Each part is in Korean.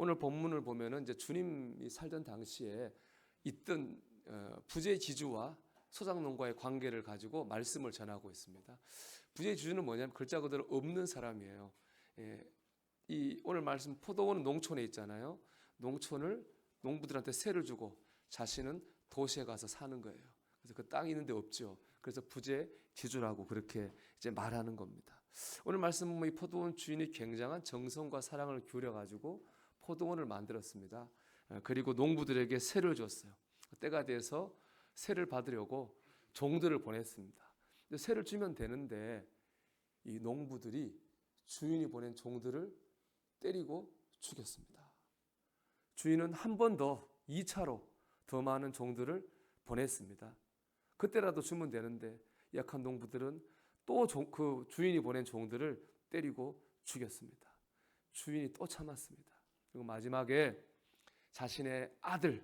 오늘 본문을 보면은 이제 주님이 살던 당시에 있던 부재지주와 소작농가의 관계를 가지고 말씀을 전하고 있습니다. 부재지주는 뭐냐면 글자 그대로 없는 사람이에요. 이 오늘 말씀 포도원은 농촌에 있잖아요. 농촌을 농부들한테 세를 주고 자신은 도시에 가서 사는 거예요. 그래서 그 땅이 있는데 없죠. 그래서 부재지주라고 그렇게 이제 말하는 겁니다. 오늘 말씀 보면 이 포도원 주인이 굉장한 정성과 사랑을 기울여 가지고 포도원을 만들었습니다. 그리고 농부들에게 세를 줬어요. 때가 돼서 세를 받으려고 종들을 보냈습니다. 근데 세를 주면 되는데 이 농부들이 주인이 보낸 종들을 때리고 죽였습니다. 주인은 한 번 더 2차로 더 많은 종들을 보냈습니다. 그때라도 주면 되는데 약한 농부들은 또 그 주인이 보낸 종들을 때리고 죽였습니다. 주인이 또 참았습니다. 그리고 마지막에 자신의 아들,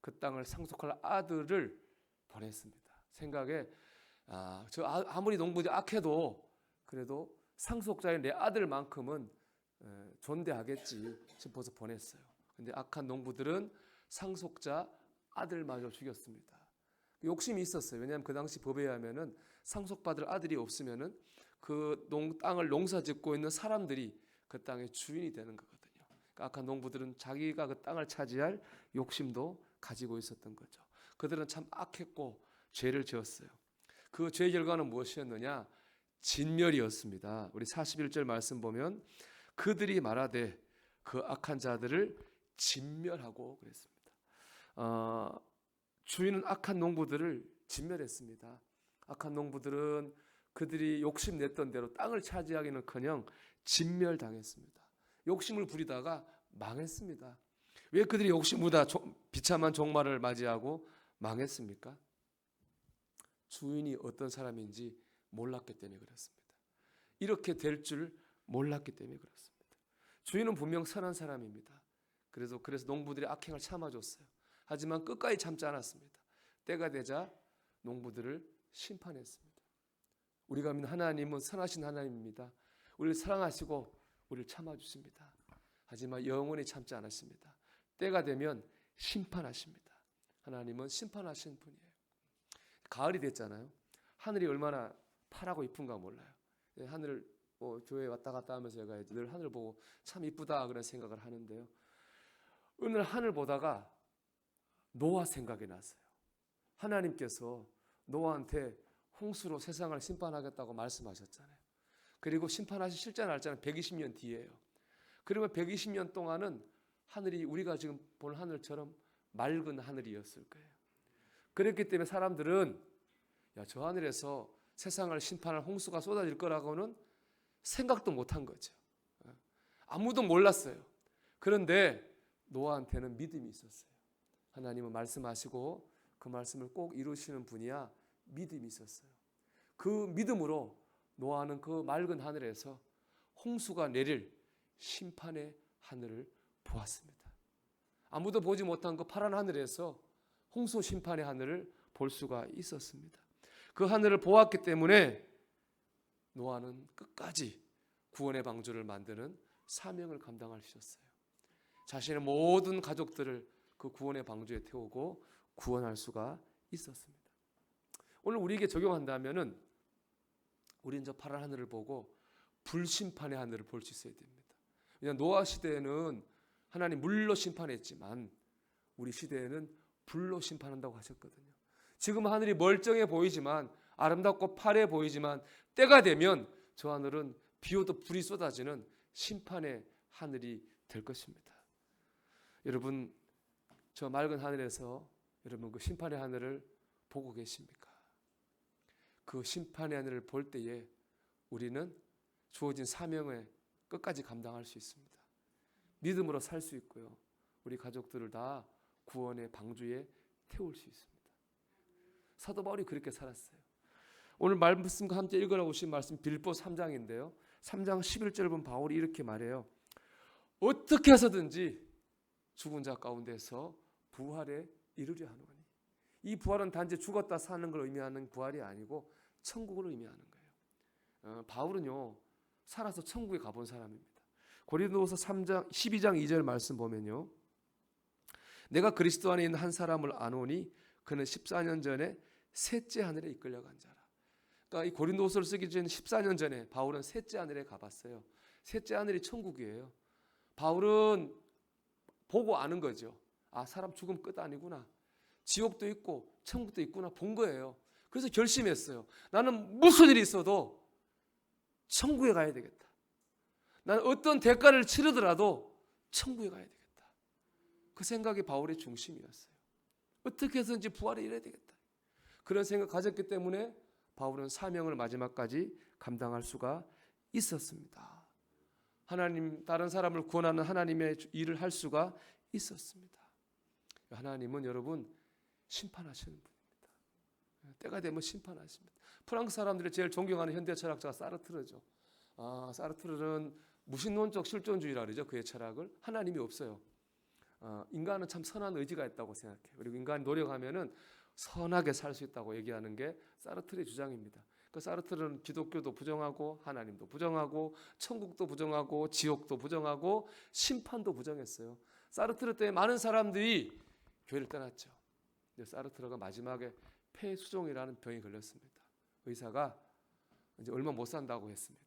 그 땅을 상속할 아들을 보냈습니다. 생각에 아무리 농부들이 악해도 그래도 상속자인 내 아들만큼은 존대하겠지 싶어서 보냈어요. 근데 악한 농부들은 상속자 아들마저 죽였습니다. 욕심이 있었어요. 왜냐하면 그 당시 법에 의하면은 상속받을 아들이 없으면은 그 땅을 농사짓고 있는 사람들이 그 땅의 주인이 되는 거거든요. 그러니까 악한 농부들은 자기가 그 땅을 차지할 욕심도 가지고 있었던 거죠. 그들은 참 악했고 죄를 지었어요. 그 죄의 결과는 무엇이었느냐? 진멸이었습니다. 우리 41절 말씀 보면 그들이 말하되 그 악한 자들을 진멸하고 그랬습니다. 주인은 악한 농부들을 진멸했습니다. 악한 농부들은 그들이 욕심냈던 대로 땅을 차지하기는커녕 진멸당했습니다. 욕심을 부리다가 망했습니다. 왜 그들이 욕심보다 비참한 종말을 맞이하고 망했습니까? 주인이 어떤 사람인지 몰랐기 때문에 그렇습니다. 이렇게 될 줄 몰랐기 때문에 그렇습니다. 주인은 분명 선한 사람입니다. 그래서 농부들이 악행을 참아줬어요. 하지만 끝까지 참지 않았습니다. 때가 되자 농부들을 심판했습니다. 우리가 믿는 하나님은 선하신 하나님입니다. 우리를 사랑하시고 우리를 참아주십니다. 하지만 영원히 참지 않았습니다. 때가 되면 심판하십니다. 하나님은 심판하신 분이에요. 가을이 됐잖아요. 하늘이 얼마나 파랗고 이쁜가 몰라요. 하늘을 교회에 왔다 갔다 하면서 제가 늘 하늘 보고 참 이쁘다 그런 생각을 하는데요. 오늘 하늘 보다가 노아 생각이 났어요. 하나님께서 노아한테 홍수로 세상을 심판하겠다고 말씀하셨잖아요. 그리고 심판하신 실제 날짜는 120년 뒤에요. 그러면 120년 동안은 하늘이 우리가 지금 본 하늘처럼 맑은 하늘이었을 거예요. 그렇기 때문에 사람들은 저 하늘에서 세상을 심판할 홍수가 쏟아질 거라고는 생각도 못한 거죠. 아무도 몰랐어요. 그런데 노아한테는 믿음이 있었어요. 하나님은 말씀하시고 그 말씀을 꼭 이루시는 분이야 믿음이 있었어요. 그 믿음으로 노아는 그 맑은 하늘에서 홍수가 내릴 심판의 하늘을 보았습니다. 아무도 보지 못한 그 파란 하늘에서 홍수 심판의 하늘을 볼 수가 있었습니다. 그 하늘을 보았기 때문에 노아는 끝까지 구원의 방주를 만드는 사명을 감당하셨어요. 자신의 모든 가족들을 그 구원의 방주에 태우고 구원할 수가 있었습니다. 오늘 우리에게 적용한다면은 우리는 저 파란 하늘을 보고 불심판의 하늘을 볼 수 있어야 됩니다. 왜냐하면 노아 시대에는 하나님 물로 심판했지만 우리 시대에는 불로 심판한다고 하셨거든요. 지금 하늘이 멀쩡해 보이지만 아름답고 파래 보이지만 때가 되면 저 하늘은 비 오도 불이 쏟아지는 심판의 하늘이 될 것입니다. 여러분 저 맑은 하늘에서 여러분 그 심판의 하늘을 보고 계십니까? 그 심판의 하늘을 볼 때에 우리는 주어진 사명을 끝까지 감당할 수 있습니다. 믿음으로 살 수 있고요. 우리 가족들을 다 구원의 방주에 태울 수 있습니다. 사도 바울이 그렇게 살았어요. 오늘 말씀과 함께 읽으라고 오신 말씀 빌보 3장인데요. 3장 11절 보면 바울이 이렇게 말해요. 어떻게 해서든지 죽은 자 가운데서 부활에 이르려 하노니. 이 부활은 단지 죽었다 사는 걸 의미하는 부활이 아니고 천국을 의미하는 거예요. 바울은요 살아서 천국에 가본 사람입니다. 고린도후서 12장 2절 말씀 보면요. 내가 그리스도 안에 있는 한 사람을 아노니 그는 14년 전에 셋째 하늘에 이끌려간 자라. 그러니까 이 고린도후서를 쓰기 전에 14년 전에 바울은 셋째 하늘에 가봤어요. 셋째 하늘이 천국이에요. 바울은 보고 아는 거죠. 아, 사람 죽음 끝 아니구나. 지옥도 있고 천국도 있구나 본 거예요. 그래서 결심했어요. 나는 무슨 일이 있어도 천국에 가야 되겠다. 나는 어떤 대가를 치르더라도 천국에 가야 되겠다. 그 생각이 바울의 중심이었어요. 어떻게 해서든지 부활에 이래야 되겠다. 그런 생각 가졌기 때문에 바울은 사명을 마지막까지 감당할 수가 있었습니다. 하나님, 다른 사람을 구원하는 하나님의 일을 할 수가 있었습니다. 하나님은 여러분 심판하시는 분입니다. 때가 되면 심판하십니다. 프랑스 사람들이 제일 존경하는 현대 철학자가 사르트르죠. 사르트르는 무신론적 실존주의라 그러죠. 그의 철학을. 하나님이 없어요. 인간은 참 선한 의지가 있다고 생각해요. 그리고 인간이 노력하면은 선하게 살 수 있다고 얘기하는 게 사르트르의 주장입니다. 그 사르트르는 기독교도 부정하고 하나님도 부정하고 천국도 부정하고 지옥도 부정하고 심판도 부정했어요. 사르트르 때문에 많은 사람들이 교회를 떠났죠. 근데 사르트르가 마지막에 폐수종이라는 병이 걸렸습니다. 의사가 이제 얼마 못 산다고 했습니다.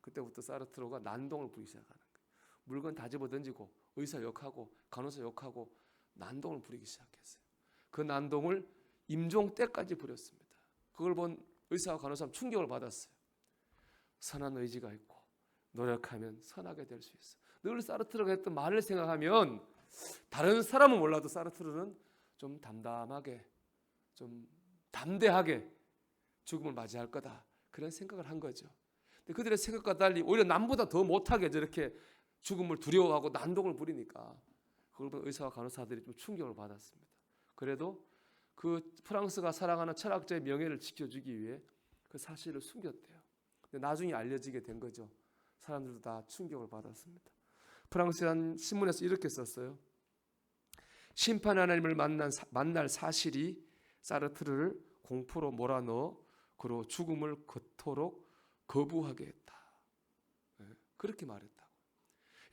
그때부터 사르트르가 난동을 부리기 시작하는 거예요. 물건 다 집어 던지고 의사 욕하고 간호사 욕하고 난동을 부리기 시작했어요. 그 난동을 임종 때까지 부렸습니다. 그걸 본 의사와 간호사는 충격을 받았어요. 선한 의지가 있고 노력하면 선하게 될 수 있어. 늘 사르트르가 했던 말을 생각하면 다른 사람은 몰라도 사르트르는 좀 담담하게, 좀 담대하게 죽음을 맞이할 거다. 그런 생각을 한 거죠. 근데 그들의 생각과 달리 오히려 남보다 더 못하게 저렇게 죽음을 두려워하고 난동을 부리니까 그걸 본 의사와 간호사들이 좀 충격을 받았습니다. 그래도 그 프랑스가 사랑하는 철학자의 명예를 지켜주기 위해 그 사실을 숨겼대요. 근데 나중에 알려지게 된 거죠. 사람들도 다 충격을 받았습니다. 프랑스 한 신문에서 이렇게 썼어요. 심판 하나님을 만날 사실이 사르트르를 공포로 몰아넣어 그로 죽음을 그토록 거부하게 했다. 그렇게 말했다고.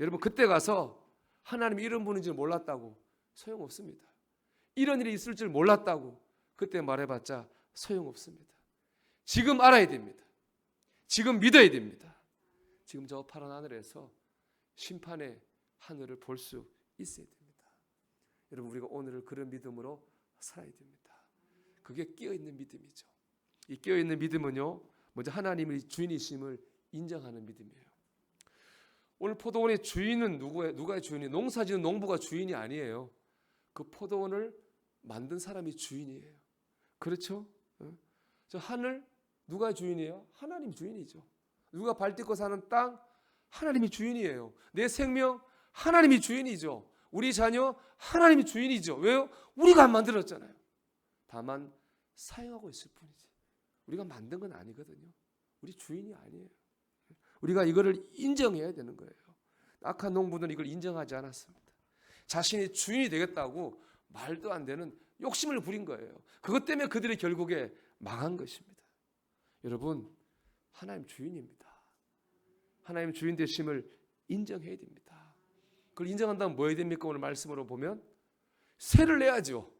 여러분 그때 가서 하나님이 이런 분인 줄 몰랐다고 소용없습니다. 이런 일이 있을 줄 몰랐다고 그때 말해봤자 소용없습니다. 지금 알아야 됩니다. 지금 믿어야 됩니다. 지금 저 파란 하늘에서 심판의 하늘을 볼 수 있어야 됩니다. 여러분 우리가 오늘을 그런 믿음으로 살아야 됩니다. 그게 끼어있는 믿음이죠. 이 끼어있는 믿음은요, 먼저 하나님의 주인이심을 인정하는 믿음이에요. 오늘 포도원의 주인은 누가의 주인이? 농사지은 농부가 주인이 아니에요. 그 포도원을 만든 사람이 주인이에요. 그렇죠? 저 하늘 누가 주인이에요? 하나님 주인이죠. 누가 발 딛고 사는 땅 하나님이 주인이에요. 내 생명 하나님이 주인이죠. 우리 자녀 하나님이 주인이죠. 왜요? 우리가 안 만들었잖아요. 다만 사용하고 있을 뿐이지. 우리가 만든 건 아니거든요. 우리 주인이 아니에요. 우리가 이거를 인정해야 되는 거예요. 악한 농부는 이걸 인정하지 않았습니다. 자신이 주인이 되겠다고 말도 안 되는 욕심을 부린 거예요. 그것 때문에 그들이 결국에 망한 것입니다. 여러분, 하나님 주인입니다. 하나님 주인 되심을 인정해야 됩니다. 그걸 인정한다면 뭐 해야 됩니까? 오늘 말씀으로 보면 세를 내야죠.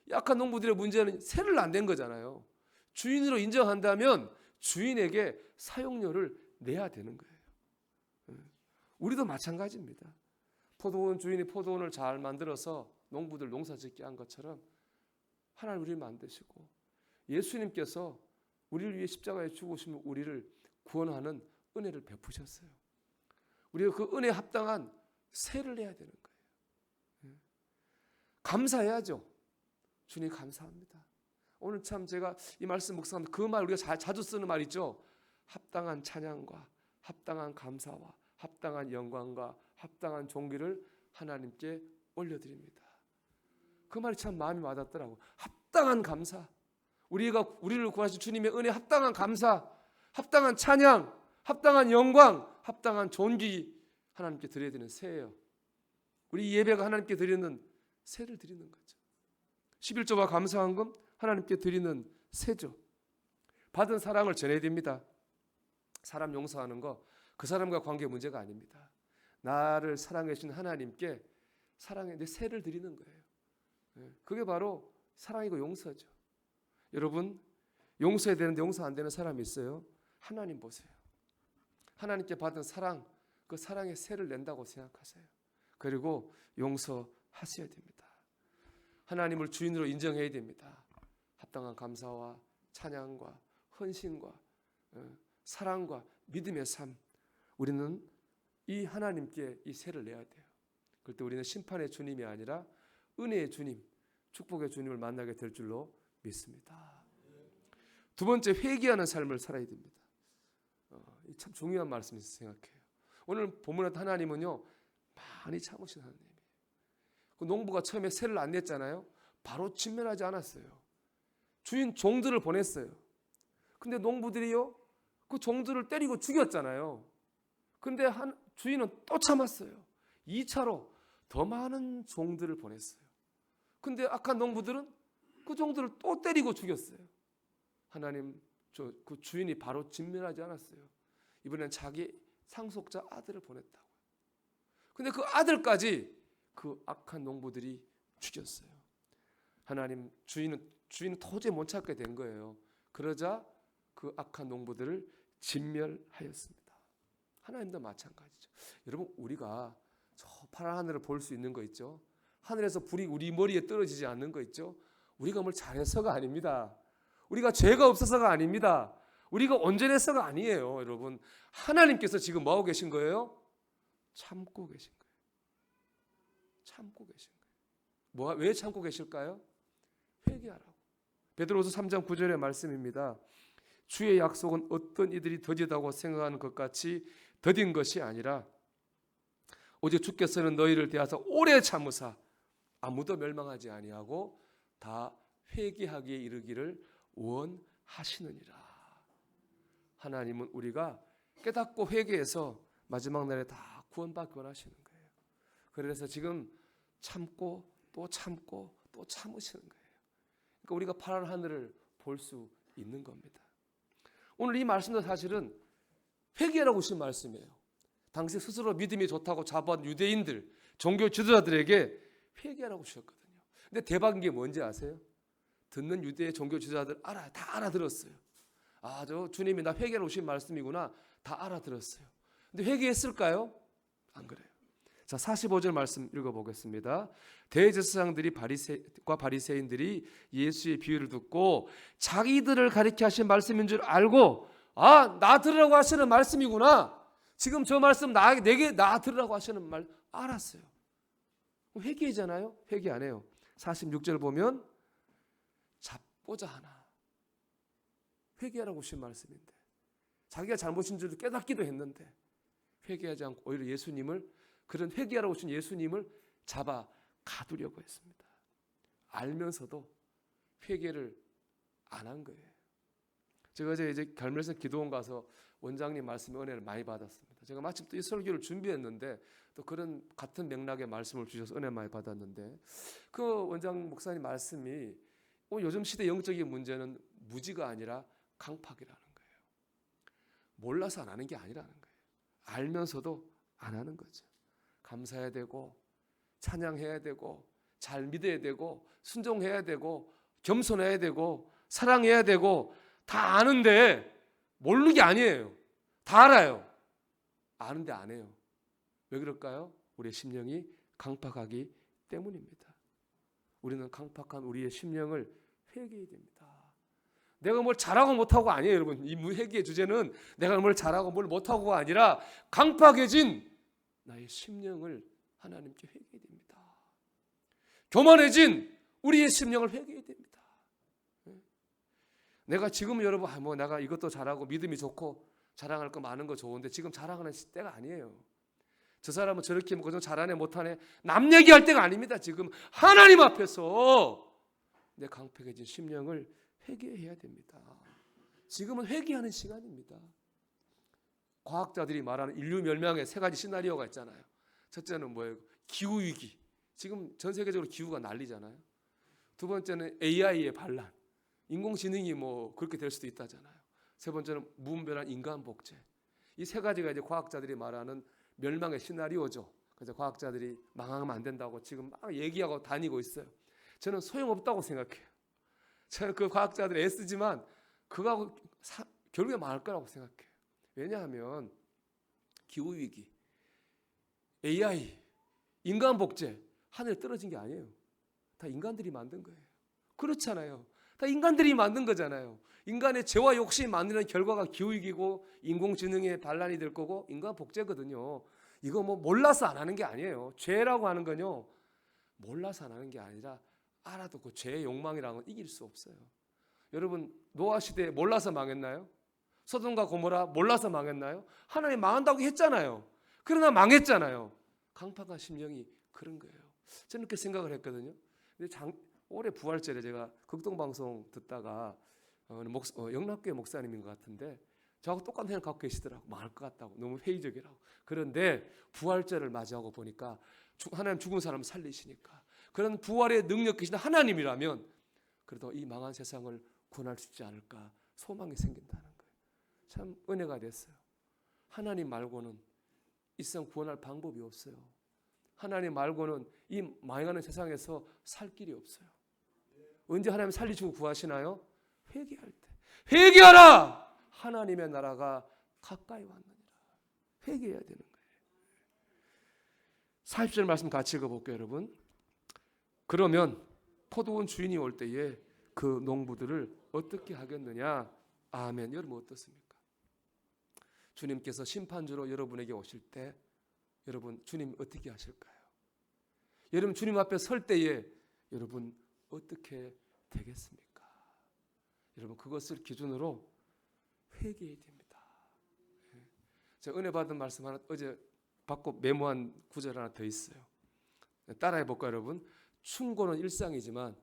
약한 농부들의 문제는 세를 안 낸 거잖아요. 주인으로 인정한다면 주인에게 사용료를 내야 되는 거예요. 우리도 마찬가지입니다. 포도원 주인이 포도원을 잘 만들어서 농부들 농사 짓게 한 것처럼 하나님 우리를 만드시고 예수님께서 우리를 위해 십자가에 죽으시며 우리를 구원하는 은혜를 베푸셨어요. 우리가 그 은혜에 합당한 세를 내야 되는 거예요. 감사해야죠. 주님 감사합니다. 오늘 참 제가 이 말씀 묵상하면서 그 말 우리가 자주 쓰는 말 있죠. 합당한 찬양과 합당한 감사와 합당한 영광과 합당한 존귀를 하나님께 올려드립니다. 그 말이 참 마음이 와닿더라고요. 합당한 감사. 우리를 구하신 주님의 은혜 합당한 감사, 합당한 찬양, 합당한 영광, 합당한 존귀 하나님께 드려야 되는 세예요. 우리 예배가 하나님께 드리는 세를 드리는 거죠. 11조와 감사한금 하나님께 드리는 세죠. 받은 사랑을 전해야 됩니다. 사람 용서하는 거 그 사람과 관계 문제가 아닙니다. 나를 사랑해 주신 하나님께 사랑의 내 세를 드리는 거예요. 그게 바로 사랑이고 용서죠. 여러분, 용서해야 되는데 용서 안 되는 사람이 있어요. 하나님 보세요. 하나님께 받은 사랑, 그 사랑의 세를 낸다고 생각하세요. 그리고 용서하셔야 됩니다. 하나님을 주인으로 인정해야 됩니다. 합당한 감사와 찬양과 헌신과 사랑과 믿음의 삶, 우리는 이 하나님께 이 세를 내야 돼요. 그럴 때 우리는 심판의 주님이 아니라 은혜의 주님, 축복의 주님을 만나게 될 줄로 믿습니다. 두 번째, 회개하는 삶을 살아야 됩니다. 참 중요한 말씀이라고 생각해요. 오늘 본문에 하나님은요, 많이 참으신 하나님이에요. 그 농부가 처음에 세를 안 냈잖아요. 바로 진멸하지 않았어요. 주인 종들을 보냈어요. 근데 농부들이요, 그 종들을 때리고 죽였잖아요. 근데 주인은 또 참았어요. 2차로 더 많은 종들을 보냈어요. 근데 악한 농부들은 그 종들을 또 때리고 죽였어요. 하나님, 그 주인이 바로 진멸하지 않았어요. 이번엔 자기 상속자 아들을 보냈다고요. 근데 그 아들까지 그 악한 농부들이 죽였어요. 하나님, 주인은 도저히 못 찾게 된 거예요. 그러자 그 악한 농부들을 진멸하였습니다. 하나님도 마찬가지죠. 여러분, 우리가 저 파란 하늘을 볼 수 있는 거 있죠? 하늘에서 불이 우리 머리에 떨어지지 않는 거 있죠? 우리가 뭘 잘해서가 아닙니다. 우리가 죄가 없어서가 아닙니다. 우리가 온전해서가 아니에요. 여러분, 하나님께서 지금 뭐하고 계신 거예요? 참고 계신 거예요. 참고 계신 거예요. 왜 참고 계실까요? 회개하라고. 베드로후서 3장 9절의 말씀입니다. 주의 약속은 어떤 이들이 더디다고 생각하는 것 같이 더딘 것이 아니라 오직 주께서는 너희를 대하사 오래 참으사 아무도 멸망하지 아니하고 다 회개하기에 이르기를 원하시느니라. 하나님은 우리가 깨닫고 회개해서 마지막 날에 다 구원받기 원하시는 거예요. 그래서 지금 참고 또 참고 또 참으시는 거예요. 그러니까 우리가 파란 하늘을 볼 수 있는 겁니다. 오늘 이 말씀도 사실은 회개라고 하신 말씀이에요. 당시 스스로 믿음이 좋다고 자부한 유대인들, 종교 지도자들에게 회개라고 주셨거든요. 근데 대박인 게 뭔지 아세요? 듣는 유대의 종교 지도자들 다 알아들었어요. 아, 저 주님이 나 회개라고 주신 말씀이구나. 다 알아들었어요. 근데 회개했을까요? 안 그래요. 자, 45절 말씀 읽어보겠습니다. 대제사장들이 바리새인들이 예수의 비유를 듣고 자기들을 가리켜 하신 말씀인 줄 알고, 아, 나 들으라고 하시는 말씀이구나. 지금 저 말씀 내게 나 들으라고 하시는 말 알았어요. 회개잖아요. 회개 안 해요. 46절 보면 잡고자 하나. 회개하라고 하신 말씀인데 자기가 잘못인 줄 깨닫기도 했는데 회개하지 않고 오히려 예수님을, 그런 회개하라고 하신 예수님을 잡아 가두려고 했습니다. 알면서도 회개를 안 한 거예요. 제가 이제 갈멜산 기도원 가서 원장님 말씀에 은혜를 많이 받았습니다. 제가 마침 또 이 설교를 준비했는데 또 그런 같은 맥락의 말씀을 주셔서 은혜 많이 받았는데, 그 원장 목사님 말씀이 요즘 시대 영적인 문제는 무지가 아니라 강팍이라는 거예요. 몰라서 안 하는 게 아니라는 거예요. 알면서도 안 하는 거죠. 감사해야 되고 찬양해야 되고 잘 믿어야 되고 순종해야 되고 겸손해야 되고 사랑해야 되고 다 아는데 모르는 게 아니에요. 다 알아요. 아는데 안 해요. 왜 그럴까요? 우리의 심령이 강팍하기 때문입니다. 우리는 강팍한 우리의 심령을 회개해야 됩니다. 내가 뭘 잘하고 못하고 아니에요, 여러분. 이 회개의 주제는 내가 뭘 잘하고 뭘 못하고가 아니라 강팍해진 나의 심령을 하나님께 회개해야 됩니다. 교만해진 우리의 심령을 회개해야 됩니다. 내가 지금 여러분 내가 이것도 잘하고 믿음이 좋고 자랑할 거 많은 거 좋은데 지금 자랑하는 때가 아니에요. 저 사람은 저렇게 뭐 잘하네 못하네 남 얘기할 때가 아닙니다. 지금 하나님 앞에서 내 강팍해진 심령을 회개해야 됩니다. 지금은 회개하는 시간입니다. 과학자들이 말하는 인류 멸망의 세 가지 시나리오가 있잖아요. 첫째는 뭐예요? 기후위기. 지금 전 세계적으로 기후가 난리잖아요. 두 번째는 AI의 반란. 인공지능이 뭐 그렇게 될 수도 있다잖아요. 세 번째는 무분별한 인간 복제. 이 세 가지가 이제 과학자들이 말하는 멸망의 시나리오죠. 그래서 과학자들이 망하면 안 된다고 지금 막 얘기하고 다니고 있어요. 저는 소용없다고 생각해요. 저는 그 과학자들 애쓰지만 그거하고 결국에 망할 거라고 생각해요. 왜냐하면 기후위기, AI, 인간 복제, 하늘에 떨어진 게 아니에요. 다 인간들이 만든 거예요. 그렇잖아요. 다 인간들이 만든 거잖아요. 인간의 죄와 욕심이 만드는 결과가 기후위기고 인공지능의 반란이 될 거고 인간 복제거든요. 이거 뭐 몰라서 안 하는 게 아니에요. 죄라고 하는 건요, 몰라서 안 하는 게 아니라 알아도 그 죄의 욕망이라는 건 이길 수 없어요. 여러분, 노아 시대에 몰라서 망했나요? 소돔과 고모라 몰라서 망했나요? 하나님 망한다고 했잖아요. 그러나 망했잖아요. 강팍한 심령이 그런 거예요. 저는 그렇게 생각을 했거든요. 근데 올해 부활절에 제가 극동방송 듣다가 영락교회 목사님인 것 같은데 저하고 똑같은 생각 갖고 계시더라고. 망할 것 같다고. 너무 회의적이라고. 그런데 부활절을 맞이하고 보니까 하나님 죽은 사람을 살리시니까 그런 부활의 능력 계신 하나님이라면 그래도 이 망한 세상을 구원할 수 있지 않을까 소망이 생긴다는 거예요. 참 은혜가 됐어요. 하나님 말고는 이 세상 구원할 방법이 없어요. 하나님 말고는 이 망해가는 세상에서 살 길이 없어요. 언제 하나님 살리시고 구하시나요? 회개할 때. 회개하라! 하나님의 나라가 가까이 왔느니라. 회개해야 되는 거예요. 40절 말씀 같이 읽어볼게요, 여러분. 그러면 포도원 주인이 올 때에 그 농부들을 어떻게 하겠느냐? 아멘. 여러분 어떻습니까? 주님께서 심판주로 여러분에게 오실 때 여러분 주님 어떻게 하실까요? 여러분 주님 앞에 설 때에 여러분 어떻게 되겠습니까? 여러분 그것을 기준으로 회개해야 됩니다. 제가 은혜 받은 말씀 하나 어제 받고 메모한 구절 하나 더 있어요. 따라해 볼까요, 여러분? 충고는 일상이지만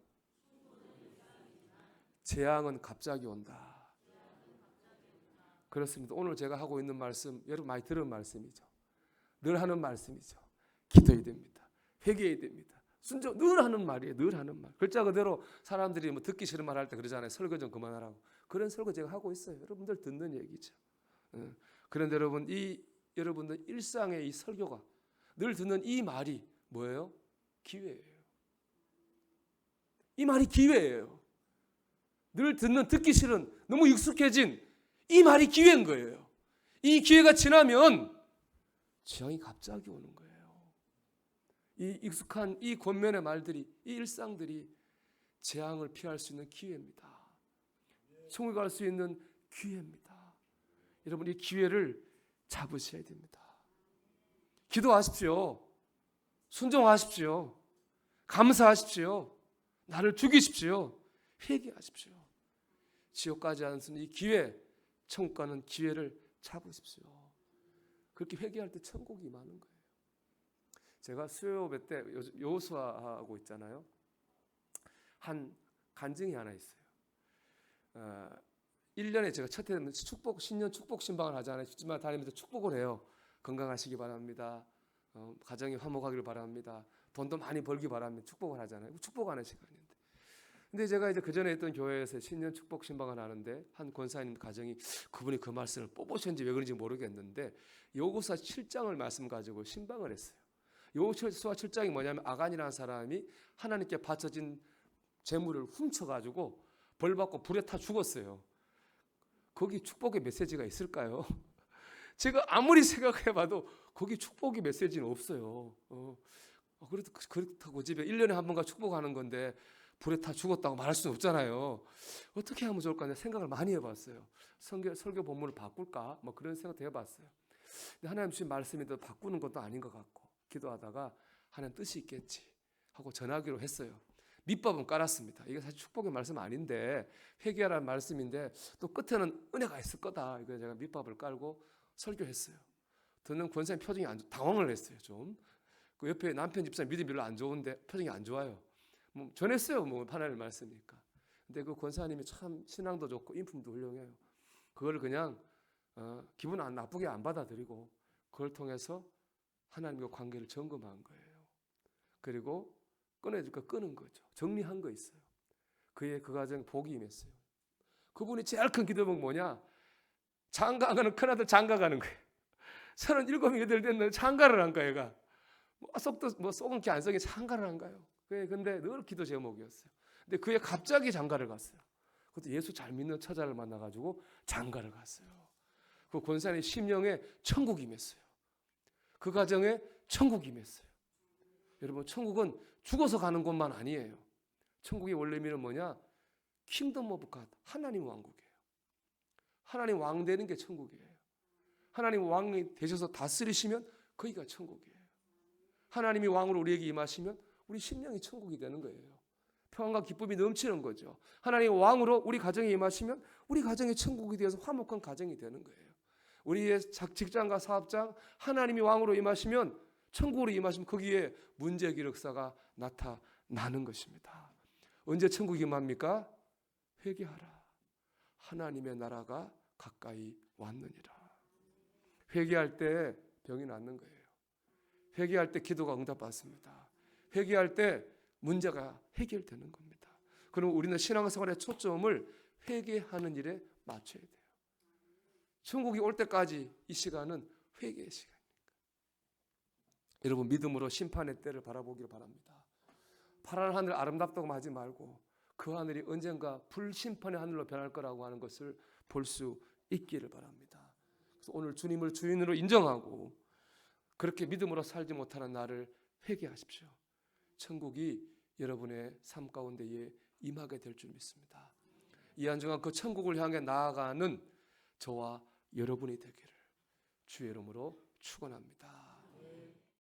재앙은 갑자기 온다. 그렇습니다. 오늘 제가 하고 있는 말씀 여러분 많이 들은 말씀이죠. 늘 하는 말씀이죠. 기도해야 됩니다. 회개해야 됩니다. 순종 늘 하는 말이에요. 늘 하는 말. 글자 그대로 사람들이 뭐 듣기 싫은 말 할 때 그러잖아요. 설교 좀 그만하라고. 그런 설교 제가 하고 있어요. 여러분들 듣는 얘기죠. 그런데 여러분 여러분들 일상의 이 설교가 늘 듣는 이 말이 뭐예요? 기회예요. 이 말이 기회예요. 늘 듣기 싫은 너무 익숙해진 이 말이 기회인 거예요. 이 기회가 지나면 재앙이 갑자기 오는 거예요. 이 익숙한 이 권면의 말들이 이 일상들이 재앙을 피할 수 있는 기회입니다. 천국에 갈 수 있는 기회입니다. 여러분 이 기회를 잡으셔야 됩니다. 기도하십시오. 순종하십시오. 감사하십시오. 나를 죽이십시오. 회개하십시오. 지옥까지 않는 이 기회, 천국 가는 기회를 잡으십시오. 그렇게 회개할 때 천국이 임하는 거예요. 제가 수요예배 때 여호수아하고 있잖아요. 한 간증이 하나 있어요. 1년에 제가 첫 해는 신년 축복 신방을 하잖아요. 집집마다 다니면서 축복을 해요. 건강하시기 바랍니다. 가정이 화목하기를 바랍니다. 돈도 많이 벌기 바랍니다. 축복을 하잖아요. 축복하는 시간인데. 근데 제가 이제 그 전에 있던 교회에서 신년 축복 신방을 하는데 한 권사님 가정이 그분이 그 말씀을 뽑으셨는지 왜 그런지 모르겠는데 여호수아 7장을 말씀 가지고 신방을 했어요. 여호수아 7장이 뭐냐면 아간이라는 사람이 하나님께 바쳐진 재물을 훔쳐가지고 벌받고 불에 타 죽었어요. 거기 축복의 메시지가 있을까요? 제가 아무리 생각해봐도 거기 축복의 메시지는 없어요. 그렇다고 집에 1년에 한 번가 축복하는 건데 불에 타 죽었다고 말할 수는 없잖아요. 어떻게 하면 좋을까 생각을 많이 해봤어요. 설교 본문을 바꿀까? 뭐 그런 생각도 해봤어요. 근데 하나님 주신 말씀인데 바꾸는 것도 아닌 것 같고 기도하다가 하나님 뜻이 있겠지 하고 전하기로 했어요. 밑밥은 깔았습니다. 이게 사실 축복의 말씀 아닌데 회개하라는 말씀인데 또 끝에는 은혜가 있을 거다. 이거 제가 밑밥을 깔고 설교했어요. 듣는 권사님 표정이 당황을 했어요. 좀. 그 옆에 남편 집사님 믿음이 별로 안 좋은데 표정이 안 좋아요. 뭐 전했어요. 뭐 하나님 말씀이니까. 근데 그 권사님이 참 신앙도 좋고 인품도 훌륭해요. 그걸 그냥 기분 안 나쁘게 안 받아들이고 그걸 통해서 하나님과 관계를 점검한 거예요. 그리고 끊어질 거 끊은 거죠. 정리한 거 있어요. 그의 그 가정 복이 임했어요. 그분이 제일 큰 기도는 뭐냐? 장가 가는 큰아들 장가 가는 거예요. 37, 8 됐는데 장가를 안 가, 얘가. 속은 게 안 썩이 장가를 안 가요. 근데 늘 기도 제목이었어요. 근데 그애 갑자기 장가를 갔어요. 그것도 예수 잘 믿는 처자를 만나가지고 장가를 갔어요. 그 권사님 심령에 천국이 임했어요. 그 가정에 천국이 임했어요. 여러분, 천국은 죽어서 가는 곳만 아니에요. 천국의 원래 의미는 뭐냐? 킹덤 오브 갓, 하나님 왕국이에요. 하나님 왕 되는 게 천국이에요. 하나님 왕이 되셔서 다스리시면 거기가 천국이에요. 하나님이 왕으로 우리에게 임하시면 우리 심령이 천국이 되는 거예요. 평안과 기쁨이 넘치는 거죠. 하나님 왕으로 우리 가정에 임하시면 우리 가정이 천국이 되어서 화목한 가정이 되는 거예요. 우리의 직장과 사업장, 하나님이 왕으로 임하시면, 천국으로 임하시면 거기에 문제 기록사가 나타나는 것입니다. 언제 천국이 임합니까? 회개하라. 하나님의 나라가 가까이 왔느니라. 회개할 때 병이 낫는 거예요. 회개할 때 기도가 응답받습니다. 회개할 때 문제가 해결되는 겁니다. 그럼 우리는 신앙생활의 초점을 회개하는 일에 맞춰야 돼요. 천국이 올 때까지 이 시간은 회개의 시간입니다. 여러분, 믿음으로 심판의 때를 바라보기를 바랍니다. 파란 하늘 아름답다고 하지 말고 그 하늘이 언젠가 불심판의 하늘로 변할 거라고 하는 것을 볼 수 있기를 바랍니다. 그래서 오늘 주님을 주인으로 인정하고 그렇게 믿음으로 살지 못하는 나를 회개하십시오. 천국이 여러분의 삶 가운데에 임하게 될 줄 믿습니다. 이 한 주간 그 천국을 향해 나아가는 저와 여러분이 되기를 주의 이름으로 축원합니다.